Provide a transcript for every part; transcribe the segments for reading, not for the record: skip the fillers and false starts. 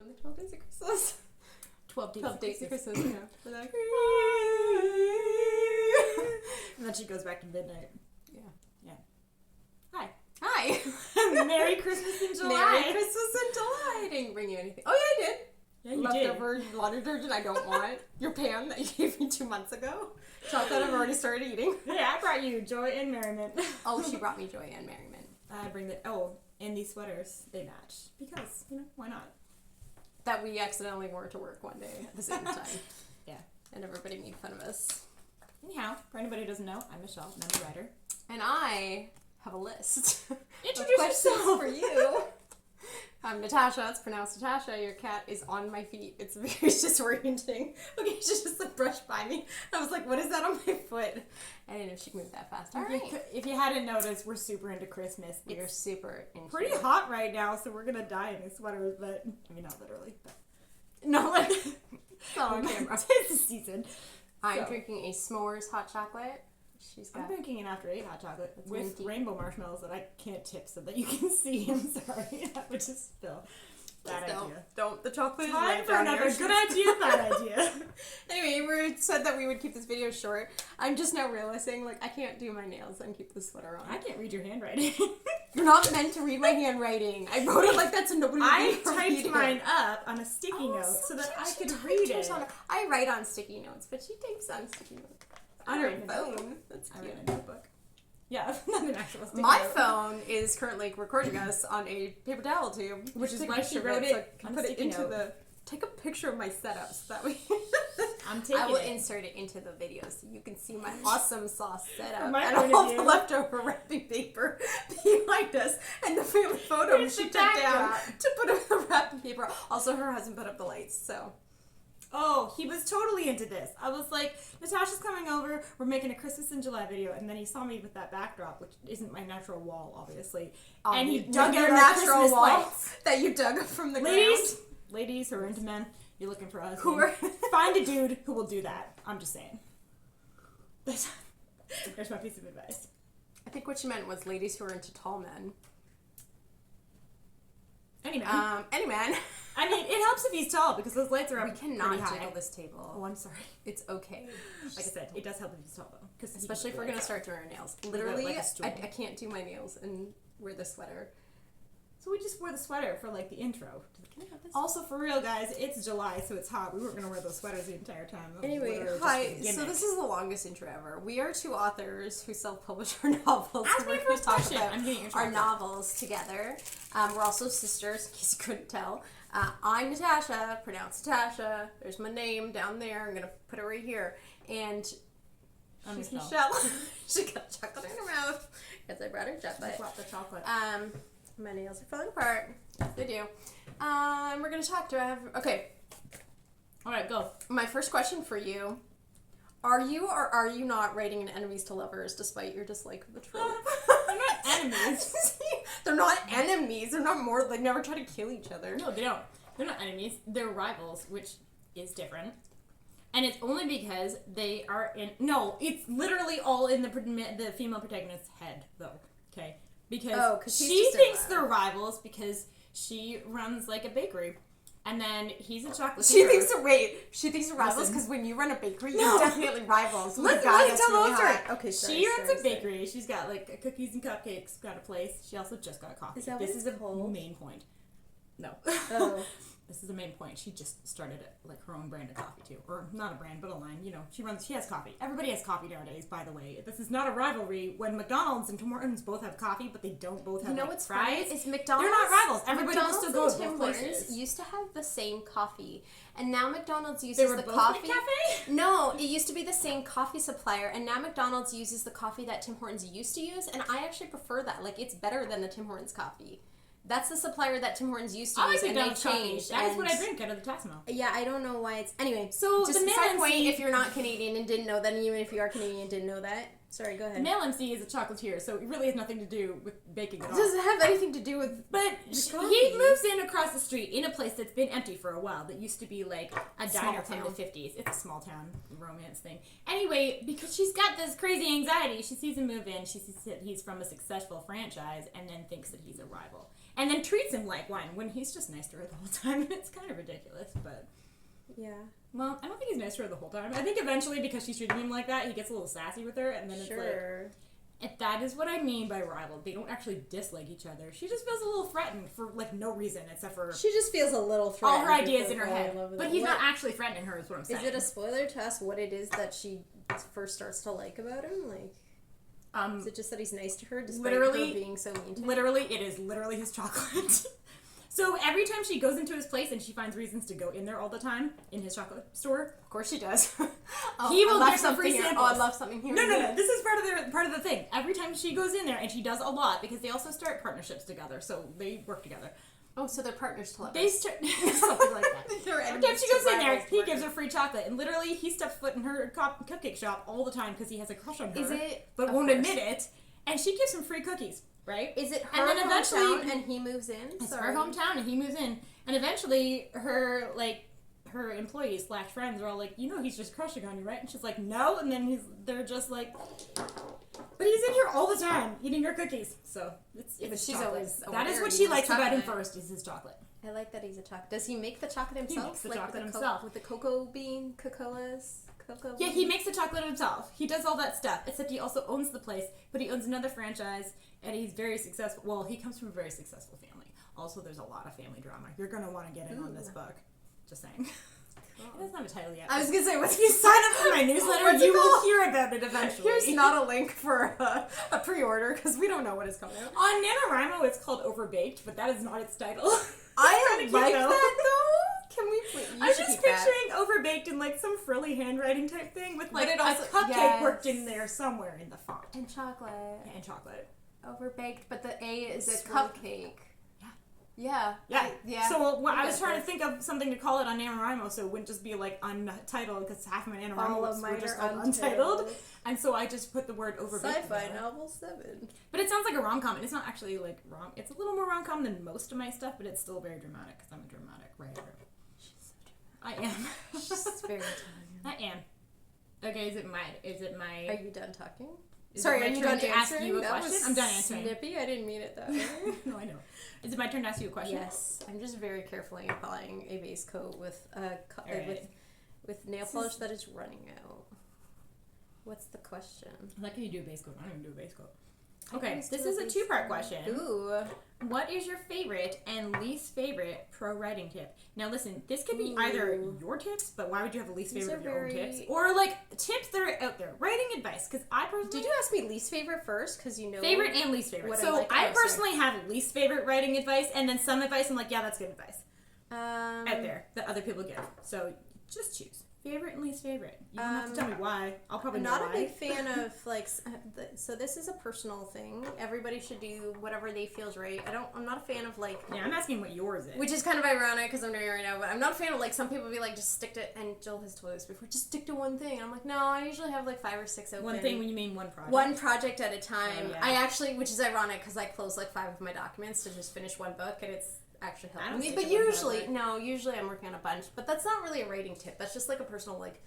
the 12 Days of Christmas. 12 Days, 12 Days of Christmas, yeah. We're like, and then she goes back to midnight. yeah. Yeah. Hi. Hi. Merry Christmas in July. Merry Christmas in July. I didn't bring you anything. Oh, yeah, I did. Yeah, you Leftover laundry detergent I don't want. Your pan that you gave me 2 months ago. Chocolate I've already started eating. did. Yeah, I brought you joy and merriment. Oh, she brought me joy and merriment. I bring and these sweaters, they match. Because, why not? That we accidentally wore to work one day at the same time. Yeah. And everybody made fun of us. Anyhow, for anybody who doesn't know, I'm Michelle, and I'm a writer. And I have a list. Introduce questions yourself. for you. I'm Natasha. It's pronounced Natasha. Your cat is on my feet. It's very disorienting. Okay, she just brushed by me. I was like, what is that on my foot? I didn't know she could move that fast. All right. If you hadn't noticed, we're super into Christmas. We're super into pretty hot right now, so we're gonna die in these sweaters, but I mean not literally, but no, like it's all on camera. It's the season. I'm drinking a s'mores hot chocolate. I'm drinking an after 8 hot chocolate with minty. rainbow marshmallows that I can't tip so that you can see. I'm sorry, I would just spill. Bad idea. Don't. The chocolate Time is for right another down good idea, bad idea. Anyway, we said that we would keep this video short. I'm just now realizing, like, I can't do my nails and keep the sweater on. I can't read your handwriting. You're not meant to read my handwriting. I wrote it like that so nobody would I read typed mine up on a sticky note so that I could read it. I write on sticky notes, but she types on sticky notes. On her phone. That's I cute. read a notebook. Yeah, not an actual sticky My note. phone is currently recording us on a paper towel tube, Which is Take a why she picture of wrote so it I can on a put it sticky into note. the. Take a picture of my setup so that way. I'm taking I will it. insert it into the video so you can see my awesome sauce setup From my and point of all view. the leftover wrapping paper behind us and the family photo Here's she the took down backdrop. to put up the wrapping paper. Also, her husband put up the lights, so. Oh, he was totally into this. I was like, Natasha's coming over, we're making a Christmas in July video, and then he saw me with that backdrop, which isn't my natural wall, obviously. And he dug your out our natural Christmas wall lights. that you dug up from the Ladies who are into men, you're looking for us. Who are- Find a dude who will do that. I'm just saying. There's my piece of advice. I think what she meant was ladies who are into tall men. Anyway. Any man. I mean, it helps if he's tall because those lights are up We cannot pretty high. jiggle this table. Oh, I'm sorry. It's okay. Like I said, it does help if he's tall though. Cause Especially if we're gonna start doing our nails. Like Literally, a stool. I can't do my nails and wear the sweater. So we just wore the sweater for like the intro. Also, for real, guys, it's July, so it's hot. We weren't gonna wear those sweaters the entire time. That was Anyway, literally just hi. a So gimmick. this is the longest intro ever. We are two authors who self-publish our novels. Ask and me we're a going first to talk question. about I'm getting your our chocolate. novels together. We're also sisters, in case you couldn't tell. I'm Natasha, pronounced Natasha. There's my name down there. I'm gonna put it right here. And she's Michelle. She got chocolate in her mouth because I brought her chocolate. Brought the chocolate. My nails are falling apart. Yes, they do. We're gonna talk. Okay. All right, go. My first question for you: are you or are you not writing an enemies to lovers, despite your dislike of the trope? They're not enemies. They're not enemies. They're not more. They never try to kill each other. No, they don't. They're not enemies. They're rivals, which is different. And it's only because they are in. No, it's literally all in the female protagonist's head, though. Okay, because she's she just a thinks rival. they're rivals because she runs like a bakery, and then he's a chocolate. She thinks they're rivals Listen. because when you run a bakery, No. you're definitely rivals. Let me tell really the story. hot. Okay, She runs a bakery. She's got like cookies and cupcakes. Got a place. She also just got a coffee. Is that what this it's is the called? main point. No. Oh. This is the main point. She just started like her own brand of coffee too, or not a brand, but a line. You know, she has coffee. Everybody has coffee nowadays. By the way, this is not a rivalry. When McDonald's and Tim Hortons both have coffee, but they don't both have. You know like, what's fries. funny is McDonald's. They're not rivals. Everybody will McDonald's still go and to Tim both Hortons places. used to have the same coffee, and now McDonald's uses They were the both coffee. McCafe? No, it used to be the same coffee supplier, and now McDonald's uses the coffee that Tim Hortons used to use, and I actually prefer that. Like, it's better than the Tim Hortons coffee. That's the supplier that Tim Hortons used to I use, like and they McDonald's coffee. changed. That is and what I drink out of the Tatsimo. Yeah, I don't know why it's... Anyway, So just the a side man point, scene- if you're not Canadian and didn't know that, and even if you are Canadian and didn't know that, Sorry, go ahead. Male MC is a chocolatier, so it really has nothing to do with baking at all. Does it have anything to do with... But he moves in across the street in a place that's been empty for a while, that used to be like a diner from the 50s. It's a small town romance thing. Anyway, because she's got this crazy anxiety, she sees him move in, she sees that he's from a successful franchise, and then thinks that he's a rival. And then treats him like one, when he's just nice to her the whole time, and it's kind of ridiculous, but... Yeah. Well, I don't think he's nice to her the whole time. I think eventually, because she's treating him like that, he gets a little sassy with her, and then it's like... And that is what I mean by rival. They don't actually dislike each other. She just feels a little threatened for, like, no reason, except for... She just feels a little threatened. All her ideas in her head. But he's not actually threatening her, is what I'm saying. Is it a spoiler to us what it is that she first starts to like about him? Like... is it just that he's nice to her, despite her being so mean to him? Literally, it is literally his chocolate. So every time she goes into his place and she finds reasons to go in there all the time, in his chocolate store. Of course she does. He will give some free samples. Oh, I love something here. No. This is part of the thing. Every time she goes in there, and she does a lot, because they also start partnerships together, so they work together. Oh, so they're partners to love. They start something like that. Every time she goes in there, he gives her free chocolate, and literally he steps foot in her cupcake shop all the time because he has a crush on her. Is it? But won't admit it, and she gives him free cookies. Right? Is it her hometown and he moves in? It's her hometown and he moves in. And eventually her employees / friends are all like, you know he's just crushing on you, right? And she's like, no. And then they're just like, but he's in here all the time eating her cookies. So it's she's chocolate. always that is what she likes about him first, is his chocolate. I like that he's a chocolate. Does he make the chocolate himself? He makes the chocolate himself. With the cocoa bean, cocoas? Yeah, he makes the chocolate himself. He does all that stuff, except he also owns the place, but he owns another franchise, and he's very successful. Well, he comes from a very successful family. Also, there's a lot of family drama. You're going to want to get in on this book. Just saying. Cool. It doesn't have a title yet. I was going to say, if you sign up for my newsletter, you will hear about it eventually. Here's not a link for a pre-order, because we don't know what is coming out. On NaNoWriMo, it's called Overbaked, but that is not its title. I like that, though. Can we please? I'm just picturing Overbaked in like some frilly handwriting type thing with like a cupcake worked in there somewhere in the font. And chocolate. And chocolate. Overbaked, but the A is a cupcake. Yeah. So I was trying to think of something to call it on NaNoWriMo, so it wouldn't just be like untitled, because half of my NaNoWriMo were just called untitled. And so I just put the word Overbaked. Sci-fi novel 7. But it sounds like a rom-com, and it's not actually like rom. It's a little more rom-com than most of my stuff, but it's still very dramatic, because I'm a dramatic writer. She's so dramatic. I am. She's very Italian. I am. Okay, is it my... Are you done talking? Sorry, are you done to ask you a question? I'm done answering. Snippy. I didn't mean it that way. No, I know. Is it my turn to ask you a question? Yes. I'm just very carefully applying a base coat with with nail polish that is running out. What's the question? I like how you do a base coat. I don't even do a base coat. Okay, this is a 2-part question. Ooh. What is your favorite and least favorite pro writing tip? Now listen, this could be either your tips, but why would you have a least favorite of your own tips? Or like tips that are out there. Writing advice, because I personally... Did you ask me least favorite first? Because you know... Favorite and least favorite. So I personally have least favorite writing advice, and then some advice I'm like, yeah, that's good advice. Out there that other people give. So just choose. Favorite and least favorite. You don't have to tell me why. I'll probably know why. I'm not a big fan of like. So this is a personal thing. Everybody should do whatever they feels right. I'm not a fan of like. Yeah, I'm asking what yours is. Which is kind of ironic because I'm doing it right now. But I'm not a fan of like some people be like just stick to. And Jill has told us before, just stick to one thing. And I'm like, no. I usually have like 5 or 6 open. One thing when you mean one project. One project at a time. Oh, yeah. I actually, which is ironic because I close like 5 of my documents to just finish one book, and it's actually helping me. But usually I'm working on a bunch. But that's not really a writing tip. That's just like a personal like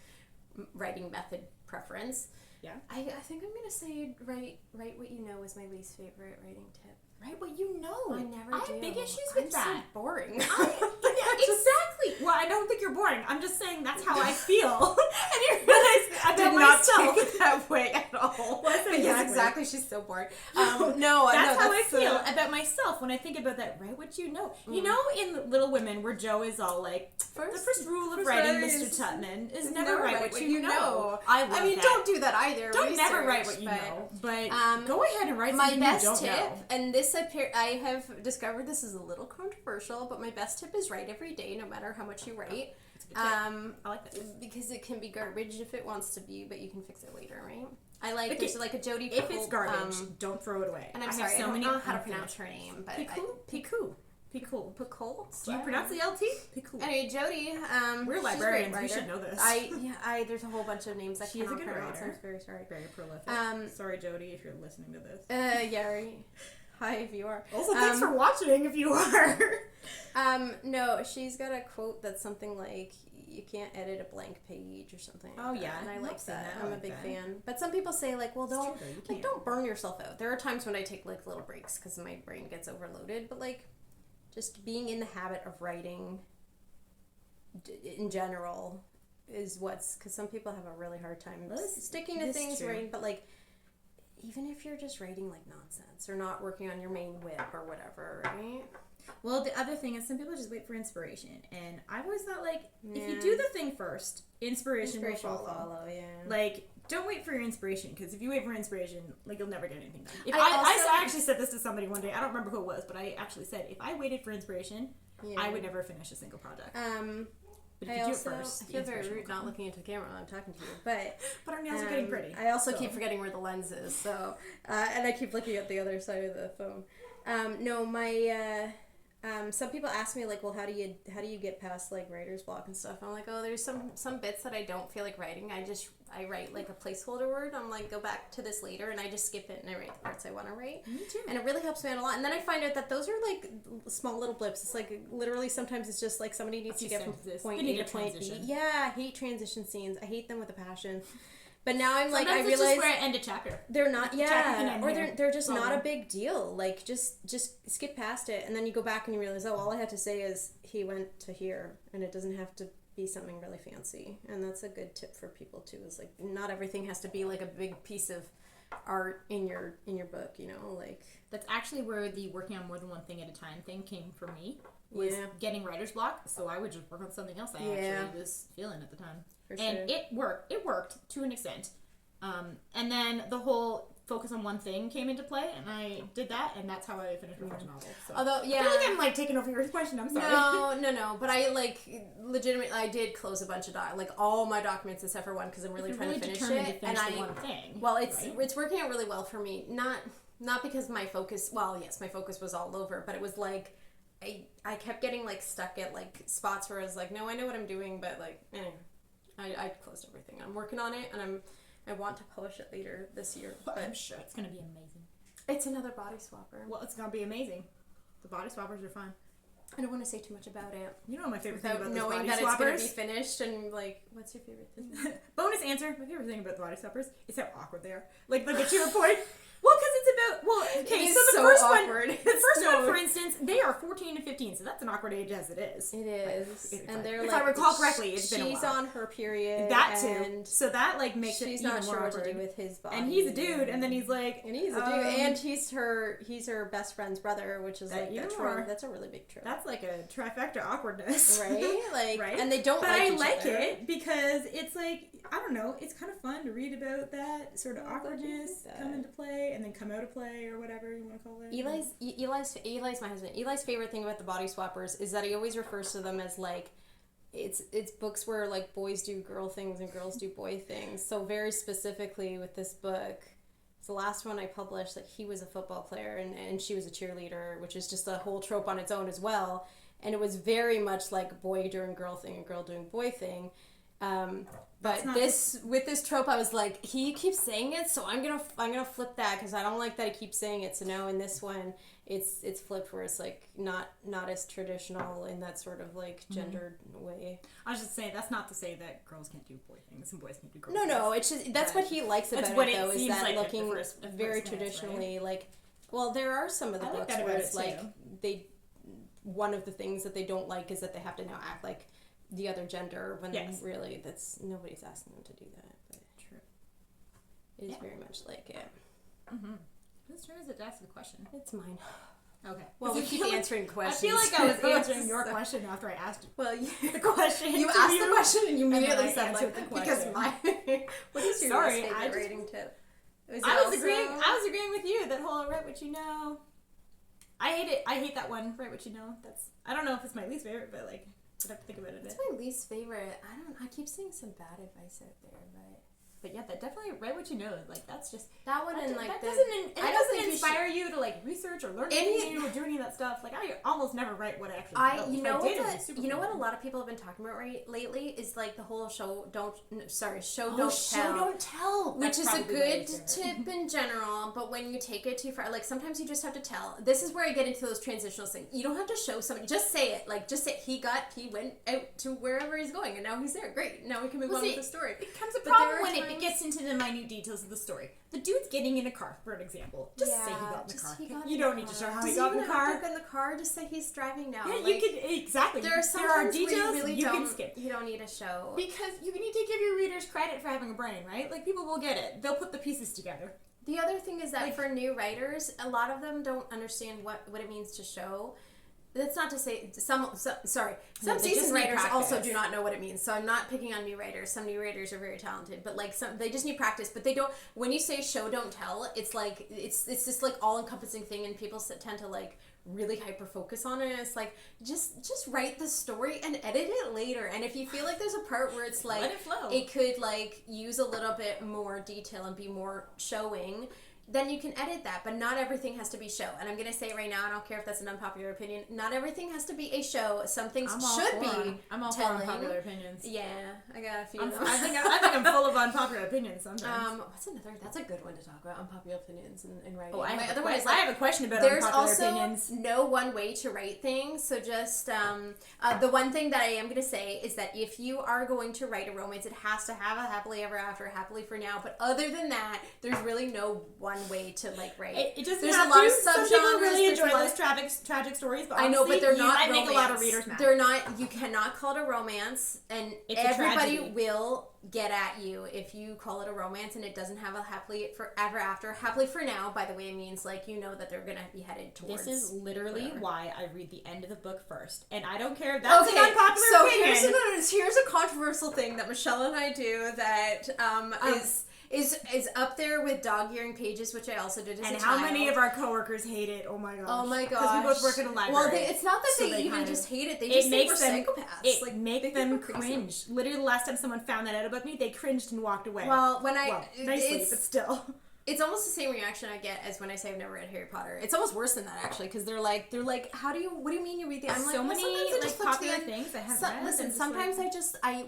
writing method preference. Yeah. I think I'm gonna say write what you know is my least favorite writing tip. Write what you know. I never do. have big issues with that. So boring. Exactly. Well, I don't think you're boring. I'm just saying that's how I feel. And you realize I did not take it that way at all. Well, exactly. She's so boring. That's how I feel about myself when I think about that. Write what you know. You know, in Little Women, where Joe is all like, the first rule of writing, Mr. Tubman, is never write what you know. I mean, don't do that either. Don't never write what you know. But go ahead and write my something you don't best tip, know. and this I have discovered this is a little controversial, but my best tip is write every day, no matter how much you write. I like that. Because it can be garbage if it wants to be, but you can fix it later, right? I like there's like a Jodi Picoult, if it's garbage, don't throw it away. And I'm sorry, I don't know how to pronounce her name, but Picoult. Picole. Picole? Do you pronounce the LT? Picole. Anyway, Jody, we're librarians. We should know this. There's a whole bunch of names I cannot pronounce. I'm very sorry. Very prolific. Sorry, Jody, if you're listening to this. Yeah, right. Hi, if you are. Also, thanks for watching, if you are. No, she's got a quote that's something like, you can't edit a blank page or something. Oh, yeah. And I like that. I'm a big fan. But some people say, like, well, don't burn yourself out. There are times when I take, like, little breaks because my brain gets overloaded. But, like, just being in the habit of writing in general is because some people have a really hard time sticking to things, right? But, like, even if you're just writing, like, nonsense or not working on your main whip or whatever, right? Well, the other thing is some people just wait for inspiration. And I've always thought, like, if you do the thing first, inspiration will follow. Yeah. Like, don't wait for your inspiration, because if you wait for inspiration, like, you'll never get anything done. I actually said this to somebody one day. I don't remember who it was, but I actually said, if I waited for inspiration, I would never finish a single project. But if you do it first, I feel very rude not looking into the camera when I'm talking to you, but our nails are getting pretty. I also keep forgetting where the lens is, so and I keep looking at the other side of the phone. Some people ask me, like, well, how do you get past, like, writer's block and stuff? I'm like, oh, there's some bits that I don't feel like writing. I write, like, a placeholder word. I'm like, go back to this later, and I just skip it and I write the parts I want to write. Me too. And it really helps me out a lot. And then I find out that those are, like, small little blips. It's like literally sometimes it's just like somebody needs to get from point A to point B. Yeah, I hate transition scenes. I hate them with a passion. But now I'm like, sometimes I realize just where I end a chapter. They're not, or they're just not a big deal. Like, just skip past it, and then you go back and you realize, oh, all I had to say is he went to here, and it doesn't have to be something really fancy. And that's a good tip for people too. Is like, not everything has to be like a big piece of art in your book. You know, like that's actually where the working on more than one thing at a time thing came for me. Was getting writer's block, so I would just work on something else I actually was feeling at the time. And it worked. It worked to an extent. And then the whole focus on one thing came into play, and I did that, and that's how I finished my first novel. So. Although, I feel like I'm like taking over your question. I'm sorry. No. But I legitimately, I did close a bunch of all my documents except for one because I'm really trying to finish it. And one thing. Well, it's working out really well for me. Not because my focus. Well, yes, my focus was all over, but it was like. I kept getting like stuck at like spots where I was like, no, I know what I'm doing, but like, anyway, I closed everything. I'm working on it, and I want to publish it later this year. But I'm sure it's gonna be amazing. It's another body swapper. Well, it's gonna be amazing. The body swappers are fun. I don't want to say too much about it. You know what my favorite thing about those knowing body that swappers? It's gonna be finished and like, what's your favorite thing? Bonus answer. My favorite thing about the body swappers is how awkward they are. Like they'll get you a point. Well, because it's about okay. So the first awkward. one, for instance, they are 14 to 15, so that's an awkward age as it is. It is, and they're if like, I recall correctly, it's been a while. She's on her period. That too. So that like makes it even more awkward. She's not sure what to do with his body. And he's a dude, and then he's like, and he's a dude, and he's her best friend's brother, which is like that's a really big trope. That's like a trifecta awkwardness, right? Like, right? And they don't. But I like it because it's like I don't know. It's kind of fun to read about that sort of awkwardness come into play and then come out of play. Or whatever you want to call it. Eli's my husband. Eli's favorite thing about the body swappers is that he always refers to them as like it's books where like boys do girl things and girls do boy things. So very specifically with this book, it's the last one I published, that he was a football player and she was a cheerleader, which is just a whole trope on its own as well. And it was very much like boy doing girl thing and girl doing boy thing. But with this trope, I was like, he keeps saying it, so I'm gonna flip that because I don't like that he keeps saying it. So no, in this one, it's flipped where it's like not as traditional in that sort of like gendered way. I was just saying that's not to say that girls can't do boy things and boys can't do girl things. No, it's just that's what he likes about it though, is that like looking very traditionally like. Well, there are some of the books where it's like one of the things that they don't like is that they have to now act like the other gender when really that's nobody's asking them to do that. But true, it is very much like it. Mm-hmm. Whose turn is it to ask the question? It's mine. Okay. Well, we keep answering questions. I feel like I was answering your question after I asked the question. You asked the question and you immediately said like the because my what is your favorite rating tip? I was agreeing with you. That whole write what you know. I hate it. I hate that one. Write what you know. I don't know if it's my least favorite, but like. I'd have to think about it. It's my least favorite. I keep seeing some bad advice out there, but But yeah, that definitely write what you know. Like that's just that one and like that doesn't inspire you to like research or learn anything new or do any of that stuff. Like I almost never write what I actually know. You know what a lot of people have been talking about lately is like the whole show don't tell, which is a good tip in general. But when you take it too far, like sometimes you just have to tell. This is where I get into those transitional things. You don't have to show somebody. Just say it. Like just say he went out to wherever he's going and now he's there. Great. Now we can move on with the story. It becomes a problem when it gets into the minute details of the story. The dude's getting in a car, for an example. Just say he got in the car. You don't need to show how he got in the car. Get in the car. Just say he's driving now. Yeah, like, you can exactly. There are details you can skip. You don't need a show because you need to give your readers credit for having a brain, right? Like people will get it. They'll put the pieces together. The other thing is that for new writers, a lot of them don't understand what it means to show. That's not to say some seasoned writers also do not know what it means. So I'm not picking on new writers. Some new writers are very talented, but like they just need practice. But they don't. When you say show don't tell, it's like it's this like all encompassing thing, and people tend to like really hyper focus on it. It's like just write the story and edit it later. And if you feel like there's a part where it's like it could like use a little bit more detail and be more showing, then you can edit that, but not everything has to be show. And I'm going to say it right now, I don't care if that's an unpopular opinion, not everything has to be a show. Some things should be I'm all telling. for unpopular opinions. Yeah, I got a few of them. I think I'm full of unpopular opinions sometimes. That's a good one to talk about, unpopular opinions in writing. Oh, I have a question about unpopular opinions. There's also no one way to write things, so just, the one thing that I am going to say is that if you are going to write a romance, it has to have a happily ever after, happily for now, but other than that, there's really no one way to like write. It doesn't there's have a lot to. of Some people really enjoy those tragic stories, but I know, but they're not. Might make a lot of readers mad. They're not. You cannot call it a romance, and everybody will get at you if you call it a romance and it doesn't have a happily forever after. Happily for now, by the way, means like you know that they're gonna be headed towards. This is literally why I read the end of the book first, and I don't care if that's an unpopular opinion. Here's a controversial thing that Michelle and I do that is up there with dog-earing pages, which I also did as a child. And how many of our coworkers hate it? Oh my gosh. Oh my gosh. Because we both work in a library. Well, it's not that they even just hate it. They just think we're psychopaths. It makes them cringe. Literally, the last time someone found that out about me, they cringed and walked away. Well, nicely, but still. It's almost the same reaction I get as when I say I've never read Harry Potter. It's almost worse than that, actually, because they're like, what do you mean you read the? I'm like, so many like popular things I haven't read. Listen, sometimes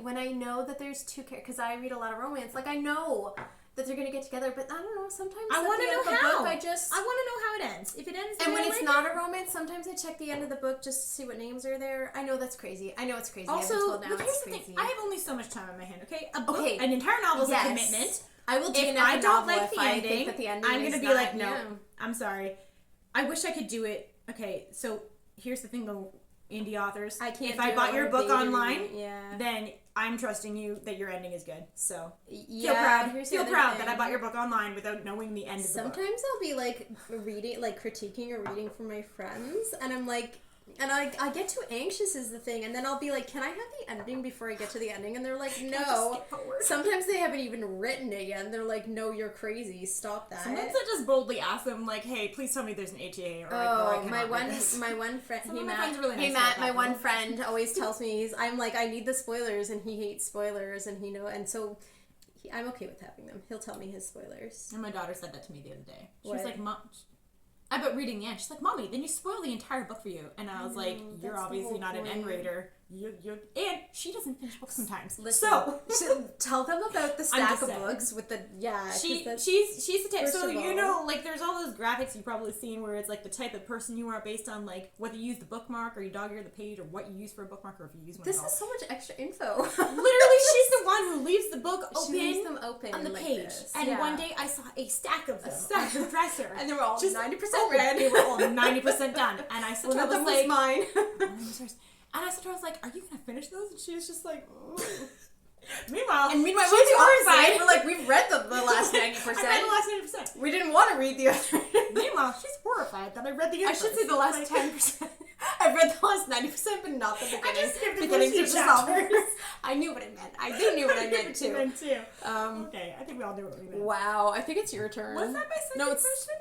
when I know that there's two characters, because I read a lot of romance, like I know that they're gonna get together, but I don't know. Sometimes I want to know how. I want to know how it ends. If it ends, and when it's not a romance, sometimes I check the end of the book just to see what names are there. I know that's crazy. I know it's crazy. Also, look, here's the thing. I have only so much time on my hand. Okay, an entire novel is a commitment. I will do if I don't like the ending, I'm going to be like, no, I'm sorry. I wish I could do it. Okay, so here's the thing though, indie authors. If I bought your book online, then I'm trusting you that your ending is good. So feel proud. Feel proud that I bought your book online without knowing the end of the book. Sometimes I'll be like critiquing or reading for my friends, and I'm like, and I get too anxious is the thing, and then I'll be like, can I have the ending before I get to the ending? And they're like, no. Sometimes they haven't even written it yet, and they're like, no, you're crazy, stop that. Sometimes I just boldly ask them, like, hey, please tell me there's an ATA. Or my one friend, my one friend always tells me, I'm like, I need the spoilers, and he hates spoilers, and and so I'm okay with having them. He'll tell me his spoilers. And my daughter said that to me the other day. She was like, Mom, about reading the end. She's like, Mommy, then you spoil the entire book for you. And I was like, you're obviously not an end reader. And she doesn't finish books sometimes. Listen, so tell them about the stack of books with the she's the type. So like there's all those graphics you've probably seen where it's like the type of person you are based on like whether you use the bookmark or you dog-ear the page or what you use for a bookmark or if you use one. This is so much extra info. Literally, she's the one who leaves the book open. She leaves them open on the like page. And one day I saw a stack of them on the dresser, and they were all just 90% read. They were all 90% done. And I said to her, I was like, mine. And I said to her, I was like, are you going to finish those? And she was just like, Meanwhile, we're the horrified. We're like, we've read the last 90%. I read the last 90%. We didn't want to read the other. Meanwhile, she's horrified that I read the other. I should say the last 10%. I read the last 90%, but not the beginning. I just skipped the beginning first chapters. I knew what it meant. I knew what I meant too. Okay, I think we all knew what we meant. Wow, I think it's your turn. Was that my second question?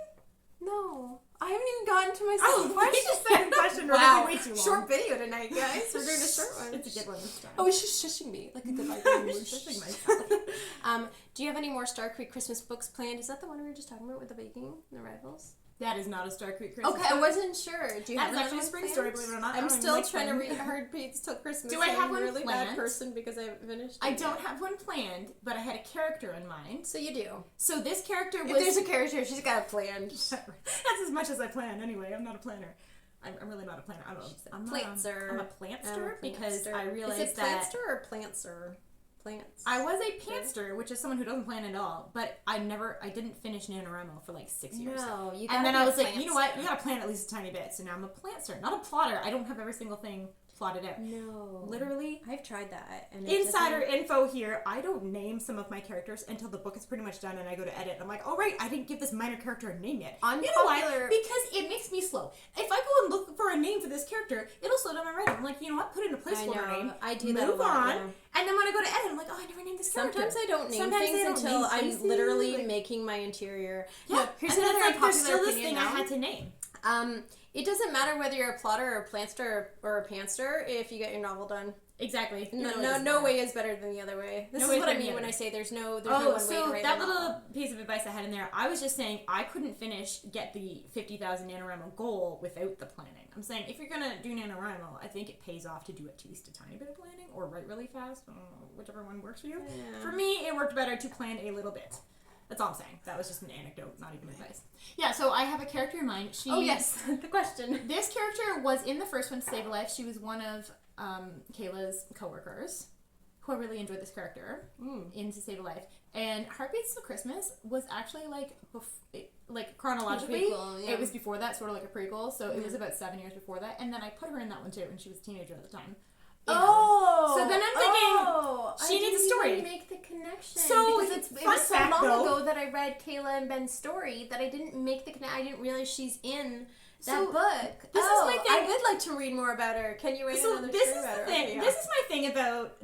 No. I haven't even on to my second we just said a question. Wow, Way too long. short video tonight, guys. We're doing a short one. It's a good one this time. Oh, she's shushing me like a good librarian would. Shushing myself. Do you have any more Star Creek Christmas books planned? Is that the one we were just talking about with the baking and the rivals? That is not a Star Creek Christmas Okay, I wasn't sure. Do you have actually a one spring planned? story, believe it or not. I'm still trying to read Heartbeats Till Christmas. Do I have I'm a one really planned? bad person because I haven't finished it I don't yet. have one planned, but I had a character in mind. So you do. So this character was... If there's a character, she's got it planned. That's as much as I plan anyway. I'm not a planner. I'm really not a planner. I'm a plantster because I realized Is it that... plantster or plantser? Plants. I was a pantster, which is someone who doesn't plan at all, but I didn't finish NaNoWriMo for like 6 years. No, you and then I was like, you know what? You gotta plan at least a tiny bit. So now I'm a plantster, not a plotter. I don't have every single thing plotted out. No. Literally. I've tried that. And Insider info here. I don't name some of my characters until the book is pretty much done and I go to edit. I'm like, oh right, I didn't give this minor character a name yet. Unpopular. You know why? Because it makes me slow. If I go and look for a name for this character, it'll slow down my writing. I'm like, you know what? Put in a placeholder name. I do that a lot. Move on. Yeah. And then when I go to edit, I'm like, oh, I never named this character. Sometimes I don't name things until I'm literally making my interior. Yeah, No, here's and then another it's like, there's unpopular still this opinion thing I now. had to name. It doesn't matter whether you're a plotter or a plantster or a pantster if you get your novel done. Exactly. No way is better than the other way. This is what I mean when I say there's no one way to write that a little novel. piece of advice I had in there, I was just saying I couldn't get the 50,000 NaNoWriMo goal without the planning. I'm saying if you're gonna do NaNoWriMo, I think it pays off to do at least a tiny bit of planning or write really fast, whichever one works for you. Yeah. For me, it worked better to plan a little bit. That's all I'm saying. That was just an anecdote, not even advice. Yeah, so I have a character in mind. Oh yes, the question. This character was in the first one, Save a Life. She was one of Kayla's coworkers, who I really enjoyed this character in To Save a Life. And Heartbeats Till Christmas was actually like chronologically, prequel, yeah. It was before that, sort of like a prequel. So it was about 7 years before that. And then I put her in that one too, and she was a teenager at the time. Oh, so then I'm thinking she needs a story. I didn't even make the connection. So because it was so long ago that I read Kayla and Ben's story that I didn't make the connection. I didn't realize she's in that book. This is my thing. I would like to read more about her. Can you write another story about her? Okay, this is my thing about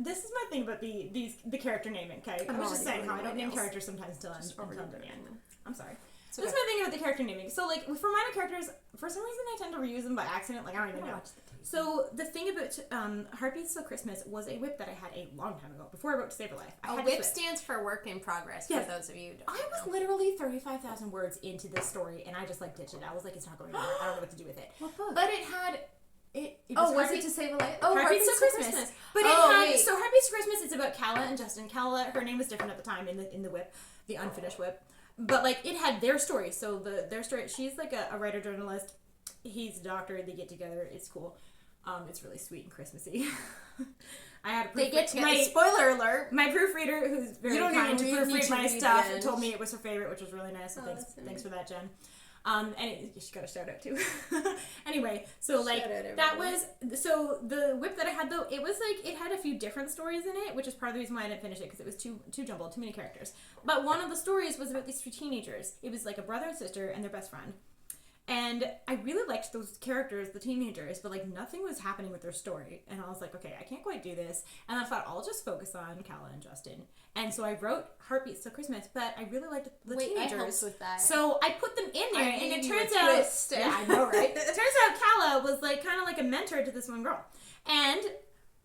the character naming. Okay, I was just saying how I don't name characters sometimes until I'm done. I'm sorry. So that's my thing about the character naming. So like for minor characters, for some reason I tend to reuse them by accident. Like I don't even know. So the thing about Heartbeats Till Christmas was a whip that I had a long time ago before I wrote To Save a Life. A whip stands for work in progress. For those of you, who don't was literally 35,000 words into this story, and I just like ditched it. I was like, it's not going anywhere. I don't know what to do with it. What book? But it had. Was it To Save a Life? Oh, Heartbeats Till Christmas. But Heartbeats Till Christmas. It's about Calla and Justin. Calla, her name was different at the time in the whip, the unfinished whip. But like it had their story. So their story. She's like a writer journalist. He's a doctor. They get together. It's cool. It's really sweet and Christmassy. I had a spoiler alert. My proofreader, who's very kind to proofread my stuff, told me it was her favorite, which was really nice. So thanks for that, Jen. And she got a shout out too. Anyway, so like that was the whip that I had though. It was like it had a few different stories in it, which is part of the reason why I didn't finish it because it was too jumbled, too many characters. But one of the stories was about these two teenagers. It was like a brother and sister and their best friend. And I really liked those characters, the teenagers, but like nothing was happening with their story. And I was like, okay, I can't quite do this. And I thought I'll just focus on Calla and Justin. And so I wrote Heartbeats Till Christmas, but I really liked the teenagers. I helped with that. So I put them in there, and it turns out, yeah, I know, right? It turns out Calla was like kind of like a mentor to this one girl. And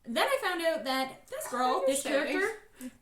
then I found out that this girl, this character.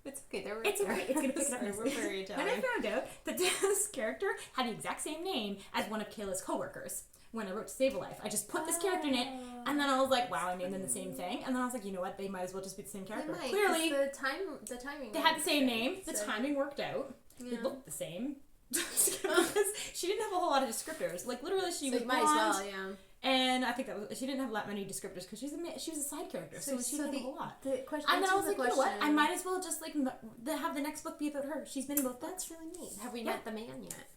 It's okay. It's okay. It's gonna pick it up. Then I found out that this character had the exact same name as one of Kayla's coworkers. When I wrote To Save a Life, I just put this character in it, and then I was like, "Wow, I named them the same thing." And then I was like, "You know what? They might as well just be the same character." Clearly, the timing. They had the same name. The timing worked out. They looked the same. Because she didn't have a whole lot of descriptors. Like literally, she was blonde. Might as well, yeah. And I think she didn't have that many descripters because she was a side character, so she didn't have a whole lot. The question, and then I was like, you know what? I might as well just like have the next book be about her. She's been in both. That's really neat. Have we met the man yet?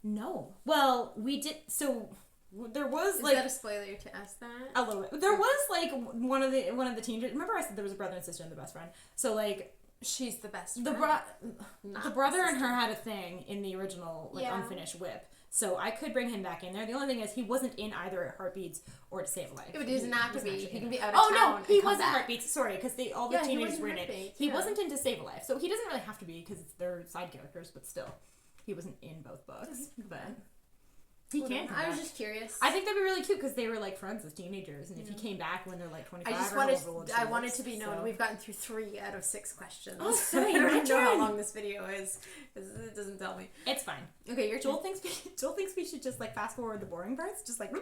No. Well, we did. So there was Is like that a spoiler to ask that? A little bit. There was like one of the teenagers. Remember, I said there was a brother and sister and the best friend. So like. She's the best. The brother and her had a thing in the original unfinished whip, so I could bring him back in there. The only thing is he wasn't in either Heartbeats or To Save a Life. Yeah, but he doesn't have to be. He can be out of town. Oh no, he was in Heartbeats. Sorry, because all the teenagers were in it. He wasn't in To Save a Life, so he doesn't really have to be because they're side characters. But still, he wasn't in both books. But He can come I was back. just curious. I think that'd be really cute because they were like friends as teenagers, and if he came back when they're like 25, I wanted to be known. We've gotten through 3 out of 6 questions. Oh, so I don't even know how long this video is. It doesn't tell me. It's fine. Okay, your Joel thinks we should just like fast forward the boring parts, just like.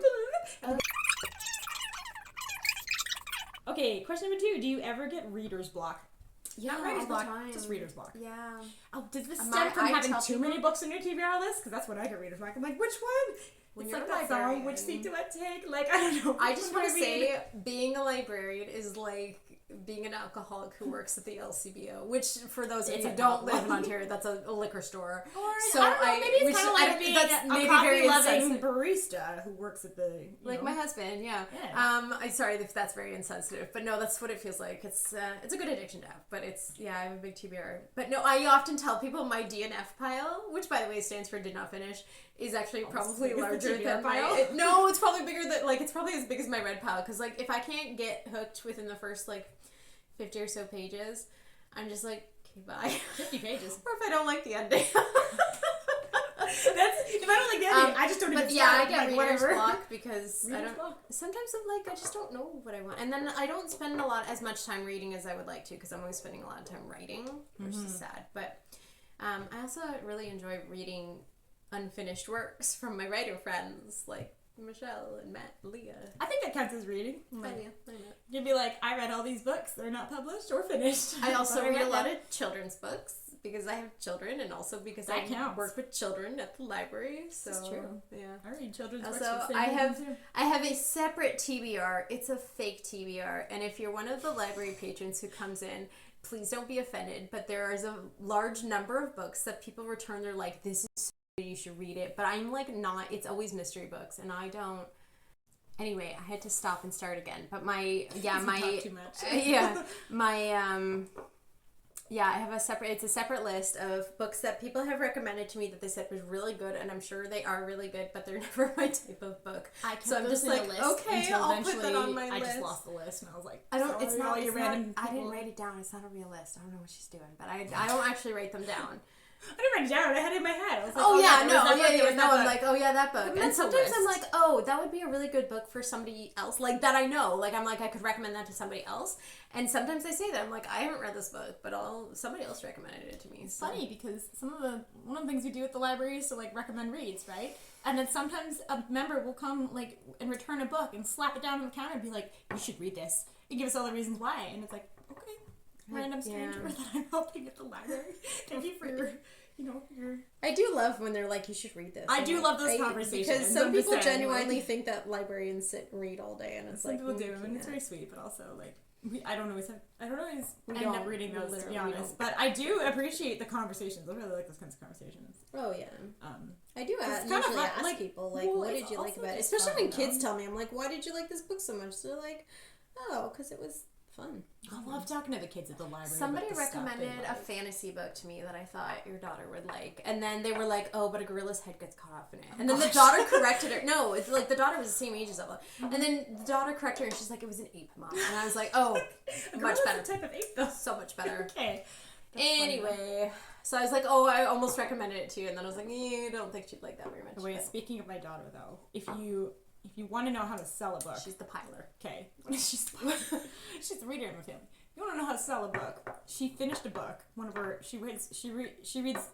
Okay, question number 2: do you ever get reader's block? Yeah, not writer's all the block, time. just reader's block. Yeah. Oh, does this stem from having too many books on your TBR list? Because that's what I get reader's block. I'm like, which one? When it's you're like a that librarian, song, which seat do I take? Like, I don't know. I just want to say, being a librarian is like being an alcoholic who works at the LCBO, which for those of you who don't live in Ontario, that's a liquor store. Or so I don't know, maybe it's kind of like being a coffee-loving barista who works at the like my husband. Yeah. I'm sorry if that's very insensitive, but no, that's what it feels like. It's a good addiction to have, but I have a big TBR. But no, I often tell people my DNF pile, which by the way stands for did not finish, is actually probably larger than my. No, it's probably bigger than it's probably as big as my red pile because like if I can't get hooked within the first like 50 or so pages, I'm just like, okay, bye. 50 pages. Or if I don't like the ending. If I don't like the ending, I just don't even start. I get reader's block because block. Sometimes I just don't know what I want. And then I don't spend as much time reading as I would like to because I'm always spending a lot of time writing, which is sad. But I also really enjoy reading unfinished works from my writer friends, like Michelle and Matt and Leah. I think that counts as reading. Like, you'd be like, I read all these books. They're not published or finished. I also read a lot of children's books because I have children and also because I work with children at the library. So that's true. Yeah. I read children's books. Also, I have a separate TBR. It's a fake TBR. And if you're one of the library patrons who comes in, please don't be offended. But there is a large number of books that people return. They're like, this is you should read it, but I'm like not. It's always mystery books, and I don't. Anyway, I had to stop and start again. But I have a separate. It's a separate list of books that people have recommended to me that they said was really good, and I'm sure they are really good, but they're never my type of book. So I'm just like, okay, I'll put that on my list. I just lost the list, and I was like, I don't. It's not. I didn't write it down. It's not a real list. I don't know what she's doing, but I don't actually write them down. I didn't write it down. I had it in my head. I was like, I'm like, oh yeah, that book. And sometimes I'm like, oh, that would be a really good book for somebody else, like that I know. Like I'm like, I could recommend that to somebody else. And sometimes I say that I'm like, I haven't read this book, but somebody else recommended it to me. It's funny because one of the things we do at the library is to like recommend reads, right? And then sometimes a member will come like and return a book and slap it down on the counter and be like, you should read this, and give us all the reasons why. And it's like, okay. Random stranger that I'm helping at the library. Thank you for your. I do love when they're like, you should read this. I do love those conversations. Because some people genuinely think that librarians sit and read all day, and it's like. Some people do, and it's very sweet, but also like. I don't always end up reading those, to be honest. But I do appreciate the conversations. I really like those kinds of conversations. Oh, yeah. I do ask people, like, what did you like about it? Especially when kids tell me, I'm like, why did you like this book so much? So they're like, oh, because it was fun. I love talking to the kids at the library. Somebody recommended a fantasy book to me that I thought your daughter would like, and then they were like, "Oh, but a gorilla's head gets caught off in it." And then the daughter corrected her. No, it's like the daughter was the same age as Ella, and then the daughter corrected her, and she's like, "It was an ape, Mom." And I was like, "Oh, much better." Type of ape, though. So much better. Okay. Anyway, so I was like, "Oh, I almost recommended it to you," and then I was like, I don't think she'd like that very much." Wait, speaking of my daughter, though, if you want to know how to sell a book, she's the piler. Okay, she's the reader in my family. If you want to know how to sell a book, she finished a book. She reads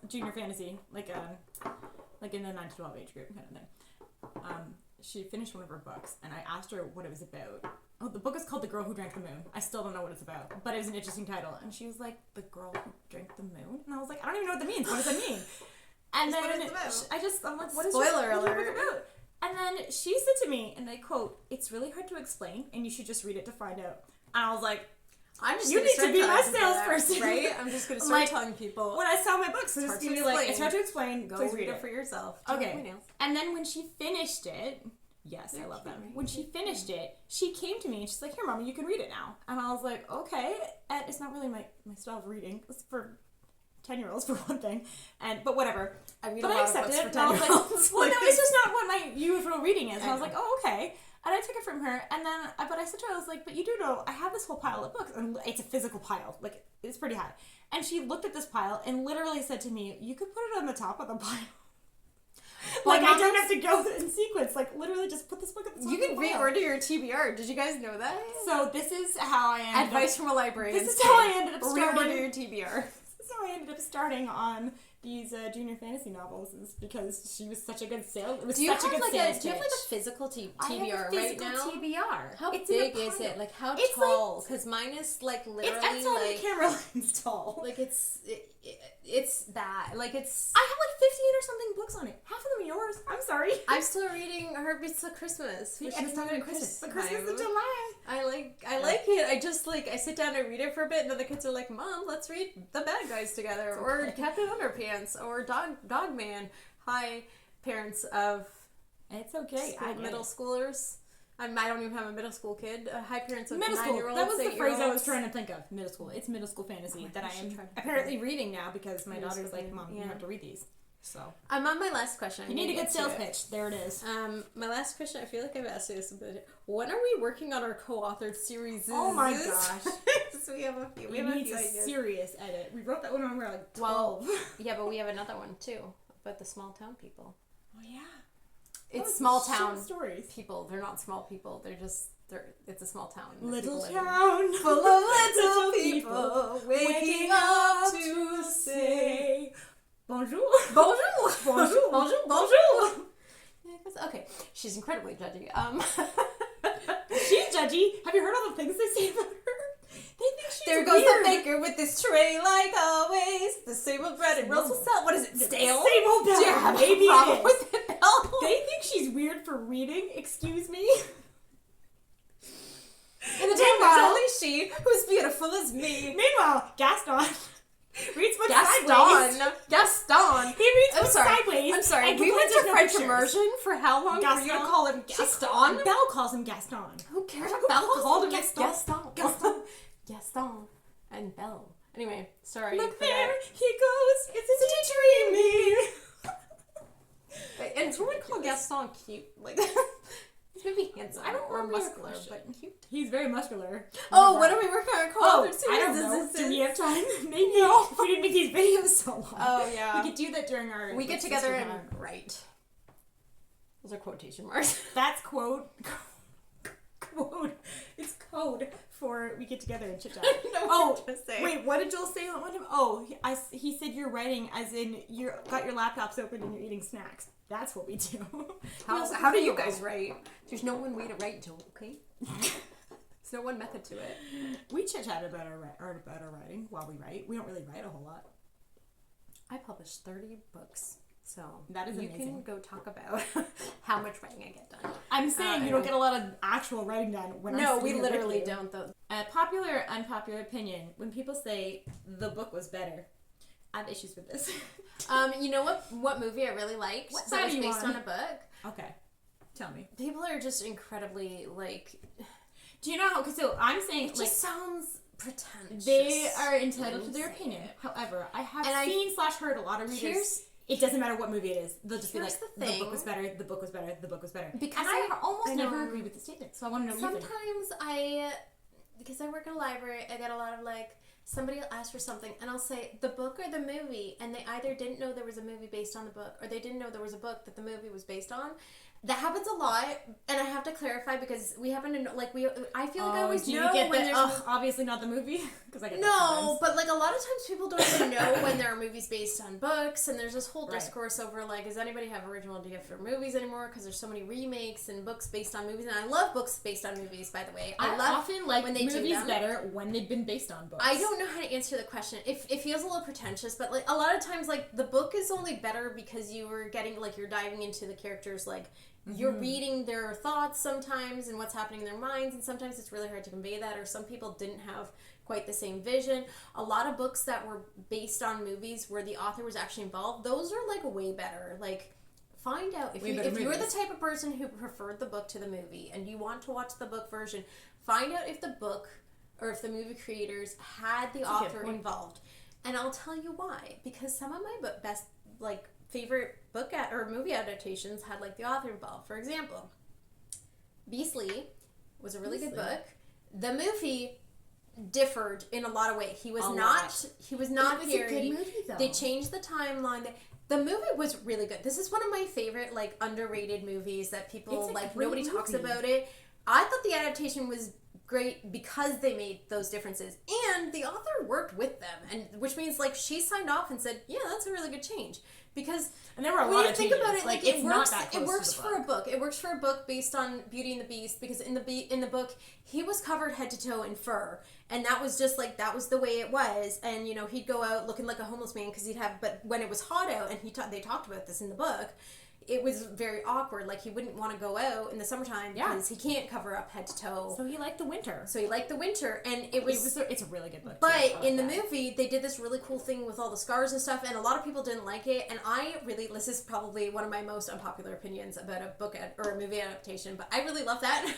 junior fantasy, like in the 9 to 12 age group kind of thing. She finished one of her books, and I asked her what it was about. Oh, the book is called The Girl Who Drank the Moon. I still don't know what it's about, but it was an interesting title. And she was like, The Girl Who Drank the Moon? And I was like, I don't even know what that means. What does that mean? And then I'm like, what is Spoiler alert. the book about? And then she said to me, and I quote, "It's really hard to explain, and you should just read it to find out." And I was like, you need to be my salesperson, right? I'm just gonna start telling people when I sell my books. So just be like, it's hard to explain. Go please read it for yourself. Okay. And then when she finished it, yes, I love them. Right? When she finished it, she came to me and she's like, "Here, Mommy, you can read it now." And I was like, "Okay." And it's not really my style of reading. It's for 10-year-olds for one thing, but whatever. I accepted it. And I was like, well, no, it's just not what my usual reading is. And I was like, oh, okay. And I took it from her, and then, but I said to her, I was like, but you do know, I have this whole pile of books, and it's a physical pile, like, it's pretty high. And she looked at this pile and literally said to me, you could put it on the top of the pile. Like, I don't have to go in sequence. Like, literally just put this book at the top. You can reorder your TBR. Did you guys know that? So this is how I ended Advice from a librarian. This is how I ended up starting. Reorder your TBR. This is how I ended up starting on these junior fantasy novels, is because she was such a good sale. It was such a good sales pitch. Do you have like a physical TBR I have a physical right now? TBR. How it's big is it? Like how tall? Because mine is like literally it's like the camera lens tall. Like it's that. Like it's. I have like 15 or something books on it. Half of them are yours. I'm sorry. I'm still reading Heartbeats of Christmas. Which is not even Christmas. But Christmas in July. I like it. I just I sit down and read it for a bit, and then the kids are like, "Mom, let's read The Bad Guys together," or Captain Underpants, or Dog Man. Hi, parents of. It's okay. Middle schoolers. I don't even have a middle school kid. Hi, parents of middle school. 9-year-olds. That was the phrase I was trying to think of. Middle school. It's middle school fantasy that I am apparently reading now because my daughter's like, "Mom, you have to read these." So I'm on my last question. You need a good sales pitch. There it is. My last question. I feel like I've asked you this a bit. When are we working on our co-authored series? Oh my gosh! So we have a few. We need a serious edit. We wrote that one when we were like 12. Yeah, but we have another one too about the small town people. Oh yeah. It's small town stories. People. They're not small people. It's a small town. Little town full of little people waking up to say bonjour. Bonjour. Bonjour. Bonjour. Bonjour. Okay, she's incredibly judgy. She's judgy. Have you heard all the things they say about her? They think she's there goes the baker with this tray like always. The same old bread and rolls with salt. What is it? Stale? Same old Bell. Yeah, maybe it is. With it, Bell. They think she's weird for reading. Excuse me. In the time, there's only she who's beautiful as me. Meanwhile, Gaston reads books sideways. Gaston. He reads books sideways. I'm sorry. We went to French immersion for how long for you to call him Gaston? Belle calls him Gaston. Who cares? Belle called him Gaston. Gaston. Gaston. And Belle. Anyway, sorry. Look there, he goes. It's a teacher And someone called Gaston cute. Like, he's maybe handsome. I don't or remember muscular, but cute. He's very muscular. Oh, what are we working on? I don't know. Do we have time? Maybe. No. If we didn't make these videos so long. Oh, yeah. We could do that during our... We get together and write. Those are quotation marks. That's quote. It's code for we get together and chit chat. Wait, what did Joel say? He said you're writing as in you got your laptops open and you're eating snacks. That's what we do. How do you guys write? There's no one way to write, Joel. Okay. There's no one method to it. We chit chat about our writing while we write. We don't really write a whole lot. I published 30 books. So that is amazing. You can go talk about how much writing I get done. I'm saying you don't get a lot of actual writing done when I'm No, we literally don't though. Popular, unpopular opinion. When people say the book was better, I have issues with this. You know what movie I really liked? What that was side based on a book? Okay. Tell me. People are just incredibly like. Do you know how? So I'm saying it just sounds pretentious. They are entitled to their opinion. However, I have heard a lot of readers. It doesn't matter what movie it is. They'll just be like, the book was better, the book was better, the book was better. Because I almost never agree with the statement, so I want to know sometimes because I work in a library, I get a lot of like, somebody will ask for something, and I'll say, the book or the movie, and they either didn't know there was a movie based on the book, or they didn't know there was a book that the movie was based on. That happens a lot, and I have to clarify because we happen to know, like, I feel like I always know when there's... obviously not the movie? Because I get but, like, a lot of times people don't even know when there are movies based on books, and there's this whole discourse over, like, does anybody have original idea for movies anymore? Because there's so many remakes and books based on movies, and I love books based on movies, by the way. I often like when they movies do them better when they've been based on books. I don't know how to answer the question. It feels a little pretentious, but, like, a lot of times, like, the book is only better because you were getting, like, you're diving into the characters, like, you're reading their thoughts sometimes and what's happening in their minds, and sometimes it's really hard to convey that, or some people didn't have quite the same vision. A lot of books that were based on movies where the author was actually involved, those are like way better. Like, find out if you're the type of person who preferred the book to the movie and you want to watch the book version, find out if the book or if the movie creators had the author involved. And I'll tell you why. Because some of my best, like, favorite book or movie adaptations had, like, the author involved. For example, Beastly was a really good book. The movie differed in a lot of ways. He was He was not It was Harry. a good movie, though. They changed the timeline. The movie was really good. This is one of my favorite, like, underrated movies that people, like, nobody talks about it. I thought the adaptation was great because they made those differences. And the author worked with them, and which means, like, she signed off and said, yeah, that's a really good change. Because and there were a lot of think changes. about it, like it works. It works for a book. It works for a book based on Beauty and the Beast, because in the book he was covered head to toe in fur, and that was just like that was the way it was. And you know, he'd go out looking like a homeless man because but when it was hot out, and they talked about this in the book. It was very awkward. Like, he wouldn't want to go out in the summertime because he can't cover up head to toe. So he liked the winter. And it's a really good book. But in the movie, they did this really cool thing with all the scars and stuff, and a lot of people didn't like it. And this is probably one of my most unpopular opinions about a book or a movie adaptation, but I really love that.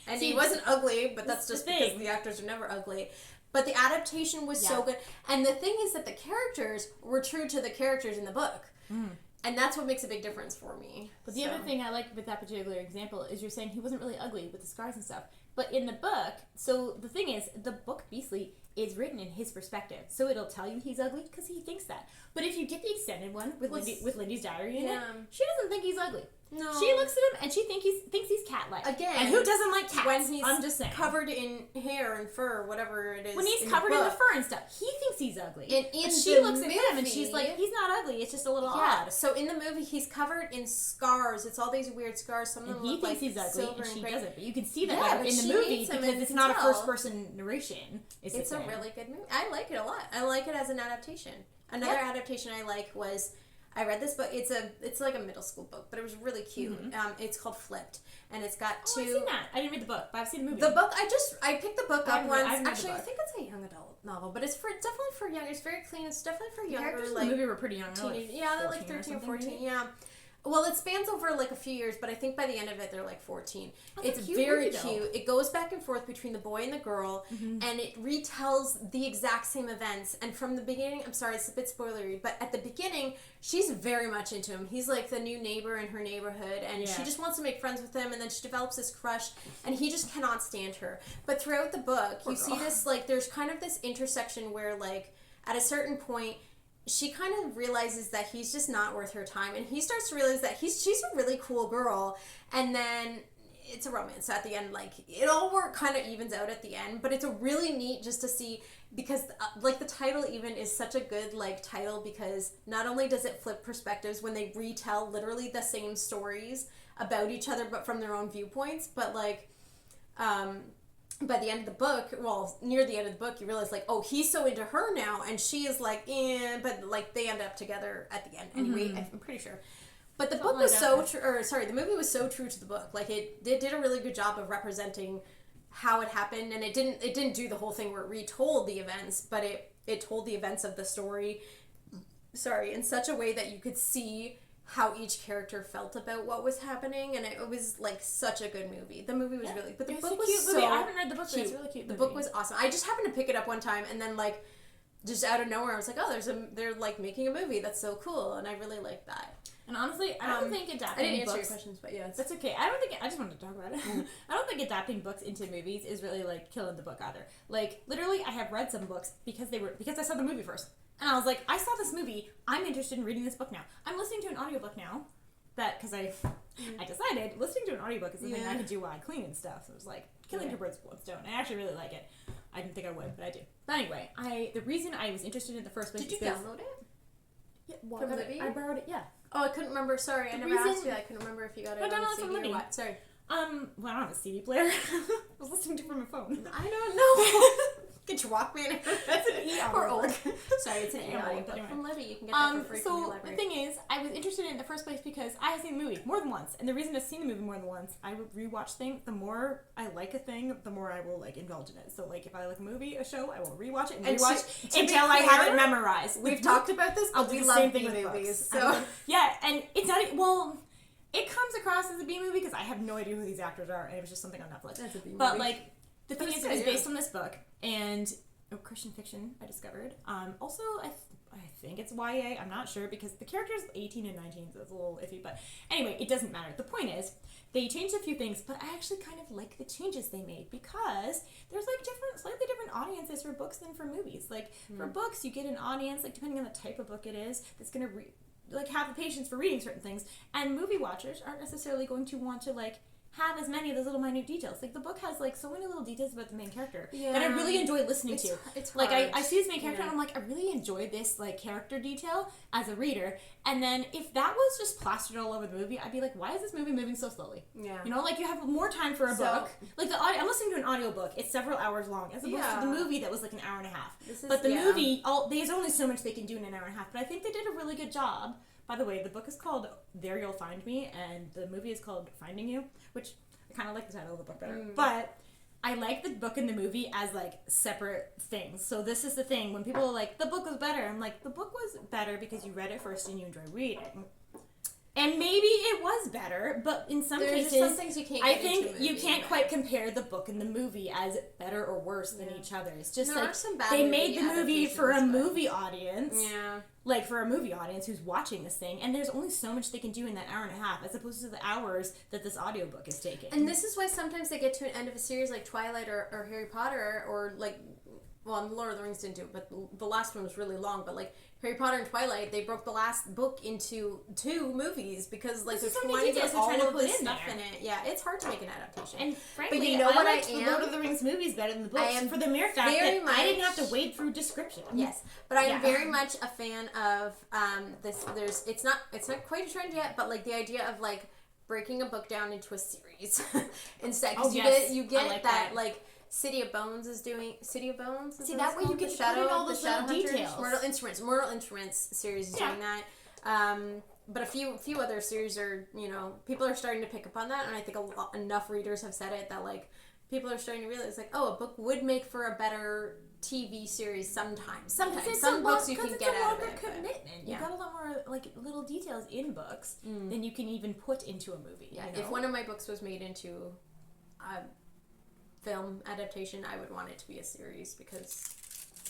And he wasn't ugly, but that's just because the actors are never ugly. But the adaptation was so good. And the thing is that the characters were true to the characters in the book. Mm. And that's what makes a big difference for me. But the other thing I like with that particular example is you're saying he wasn't really ugly with the scars and stuff. But in the book, so the thing is, the book Beastly is written in his perspective. So it'll tell you he's ugly because he thinks that. But if you get the extended one with Lindy's diary in it, she doesn't think he's ugly. No. She looks at him and she thinks he's cat-like. Again. And who doesn't like cats? When he's I'm just saying. Covered in hair and fur, whatever it is. When he's covered in the fur and stuff, he thinks he's ugly. And she looks at him and she's like, he's not ugly, it's just a little odd. So in the movie, he's covered in scars. It's all these weird scars. Some of them look like he thinks he's ugly and she doesn't. But you can see that better in the movie because it's not a first-person narration. It's a really good movie. I like it a lot. I like it as an adaptation. Another adaptation I like was... I read this book. It's like a middle school book, but it was really cute. Mm-hmm. It's called Flipped, and it's got two. I've seen that. I didn't read the book, but I've seen the movie. The book I picked the book up once. Actually, I think it's a young adult novel, but it's definitely for young. It's very clean. It's definitely for younger. The characters in the movie were pretty young. They're like 13 or 14. Maybe? Yeah. Well, it spans over like a few years, but I think by the end of it, they're like 14. It's very cute. It goes back and forth between the boy and the girl, and it retells the exact same events. And from the beginning, I'm sorry, it's a bit spoilery, but at the beginning, she's very much into him. He's like the new neighbor in her neighborhood, and she just wants to make friends with him, and then she develops this crush, and he just cannot stand her. But throughout the book, you see this, like, there's kind of this intersection where, like, at a certain point, she kind of realizes that he's just not worth her time, and he starts to realize that she's a really cool girl, and then it's a romance. So at the end, like, it all kind of evens out at the end, but it's a really neat just to see, because like the title even is such a good like title, because not only does it flip perspectives when they retell literally the same stories about each other but from their own viewpoints, but like by the end of the book, near the end of the book, you realize, like, oh, he's so into her now, and she is like, but, like, they end up together at the end. Anyway, I'm pretty sure. But the book was the movie was so true to the book. Like, it did a really good job of representing how it happened, and it didn't do the whole thing where it retold the events, but it told the events of the story, in such a way that you could see how each character felt about what was happening, and it was like such a good movie. The movie was really, but the book was so cute. I haven't read the book, but it's really cute. The book was awesome. I just happened to pick it up one time, and then like just out of nowhere, I was like, oh, they're like making a movie. That's so cool, and I really like that. And honestly, I don't think adapting I didn't answer books, your questions, but yes, that's okay. I just wanted to talk about it. I don't think adapting books into movies is really like killing the book either. Like, literally, I have read some books because I saw the movie first. And I was like, I saw this movie. I'm interested in reading this book now. I'm listening to an audiobook now. Because I decided listening to an audiobook is something I could do while I clean and stuff. So it was like killing two birds with one stone. I actually really like it. I didn't think I would, but I do. But anyway, the reason I was interested in the first place. Did you download it? Yeah, from Libby? I borrowed it. Yeah. Oh, I couldn't remember. Sorry, I never asked you that. I couldn't remember if you got it on CD or what. Sorry. Well, I don't have a CD player. I was listening to it from my phone. I don't know. Get your Walkman. That's an or old. Sorry, it's an e-audiobook. But anyway. From Libby, you can get that for free from your library. The thing is, I was interested in it in the first place because I have seen the movie more than once. And the reason I've seen the movie more than once, I rewatch things. The more I like a thing, the more I will like indulge in it. So like if I like a movie, a show, I will rewatch it and rewatch until I have it memorized. We've talked about this, but we love B-movies. So yeah, and it's not it comes across as a B movie because I have no idea who these actors are, and it was just something on Netflix. That's a B movie. But like the thing is, it was based on this book and Christian fiction. I discovered. Also, I think it's YA. I'm not sure because the character's 18 and 19, so it's a little iffy. But anyway, it doesn't matter. The point is, they changed a few things, but I actually kind of like the changes they made because there's like slightly different audiences for books than for movies. Like for books, you get an audience, like depending on the type of book it is, that's gonna have the patience for reading certain things. And movie watchers aren't necessarily going to want to like have as many of those little minute details. Like the book has like so many little details about the main character that I really enjoy listening to. It's like hard. I see this main character and I'm like, I really enjoy this like character detail as a reader. And then if that was just plastered all over the movie, I'd be like, why is this movie moving so slowly? Yeah. You know, like you have more time for a book. Like I'm listening to an audiobook. It's several hours long as opposed to the movie that was like an hour and a half. But the movie, there's only so much they can do in an hour and a half. But I think they did a really good job. By the way, the book is called There You'll Find Me, and the movie is called Finding You, which I kind of like the title of the book better. But I like the book and the movie as like separate things. So this is the thing, when people are like, the book was better, I'm like, the book was better because you read it first and you enjoyed reading. And maybe it was better, but in some cases, some things you can't I get think into a movie, you can't quite compare the book and the movie as better or worse than each other. It's just there like are some bad they made the movie for a adaptations, movie audience. Yeah. Like for a movie audience who's watching this thing, and there's only so much they can do in that hour and a half as opposed to the hours that this audiobook is taking. And this is why sometimes they get to an end of a series like Twilight or Harry Potter or like, well, Lord of the Rings didn't do it, but the last one was really long. But like Harry Potter and Twilight, they broke the last book into 2 movies because like they're trying to get all of this stuff in it. Yeah, it's hard to make an adaptation. And frankly, but you know what, I liked the Lord of the Rings movies better than the books. I am for the mere fact that I didn't have to wade through description. Yes, but I am very much a fan of this. It's not quite a trend yet, but like the idea of like breaking a book down into a series instead, because you get like that like. City of Bones is doing City of Bones. See, that way you get to put in all those little details. Mortal Instruments series is doing that. But a few other series are, people are starting to pick up on that, and I think enough readers have said it that like people are starting to realize like, oh, a book would make for a better TV series sometimes. Some books you can get out of it. Commitment. You got a lot more like little details in books than you can even put into a movie. Yeah, if one of my books was made into film adaptation, I would want it to be a series because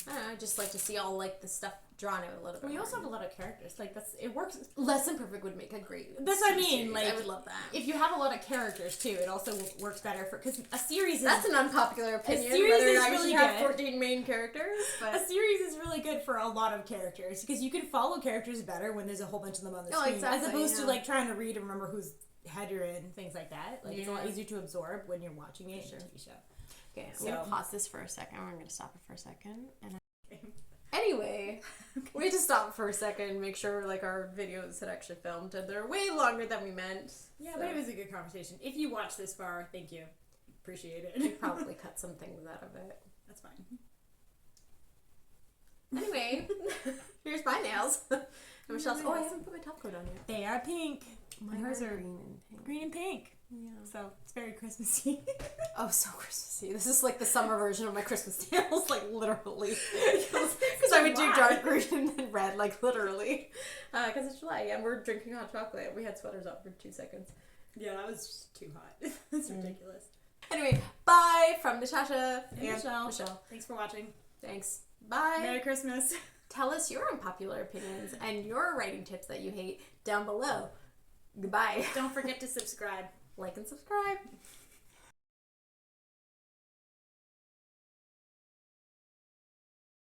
I don't know, I just like to see all like the stuff drawn out a little bit. We also have a lot of characters. Like it works. Less Than Perfect would make a great. That's what I mean. Series. Like I would love that. If you have a lot of characters too, it also works better because a series is. That's an unpopular opinion. A series whether is I really should have good. 14 main characters. But a series is really good for a lot of characters because you can follow characters better when there's a whole bunch of them on the screen, exactly, as opposed to like trying to read and remember whose head you're in, things like that. Like it's a lot easier to absorb when you're watching it in a TV show. Okay, I'm going to pause this for a second. I'm going to stop it for a second. Anyway, we just stopped for a second, make sure like our videos had actually filmed, and they're way longer than we meant. Yeah, but it was a good conversation. If you watched this far, thank you. Appreciate it. We probably cut some things out of it. That's fine. Anyway, here's my nails. And Michelle's, I haven't put my top coat on yet. They are pink. Mine hers are green and pink. green and pink. Yeah. So it's very Christmassy. Oh, so Christmassy. This is like the summer version of my Christmas nails, like literally. Because I would do dark green and red, like literally. Because it's July and we're drinking hot chocolate. We had sweaters on for 2 seconds. Yeah, that was just too hot. That's ridiculous. Anyway, bye from Natasha and Michelle. Thanks for watching. Thanks. Bye. Merry Christmas. Tell us your unpopular opinions and your writing tips that you hate down below. Goodbye. Don't forget to subscribe. Like and subscribe.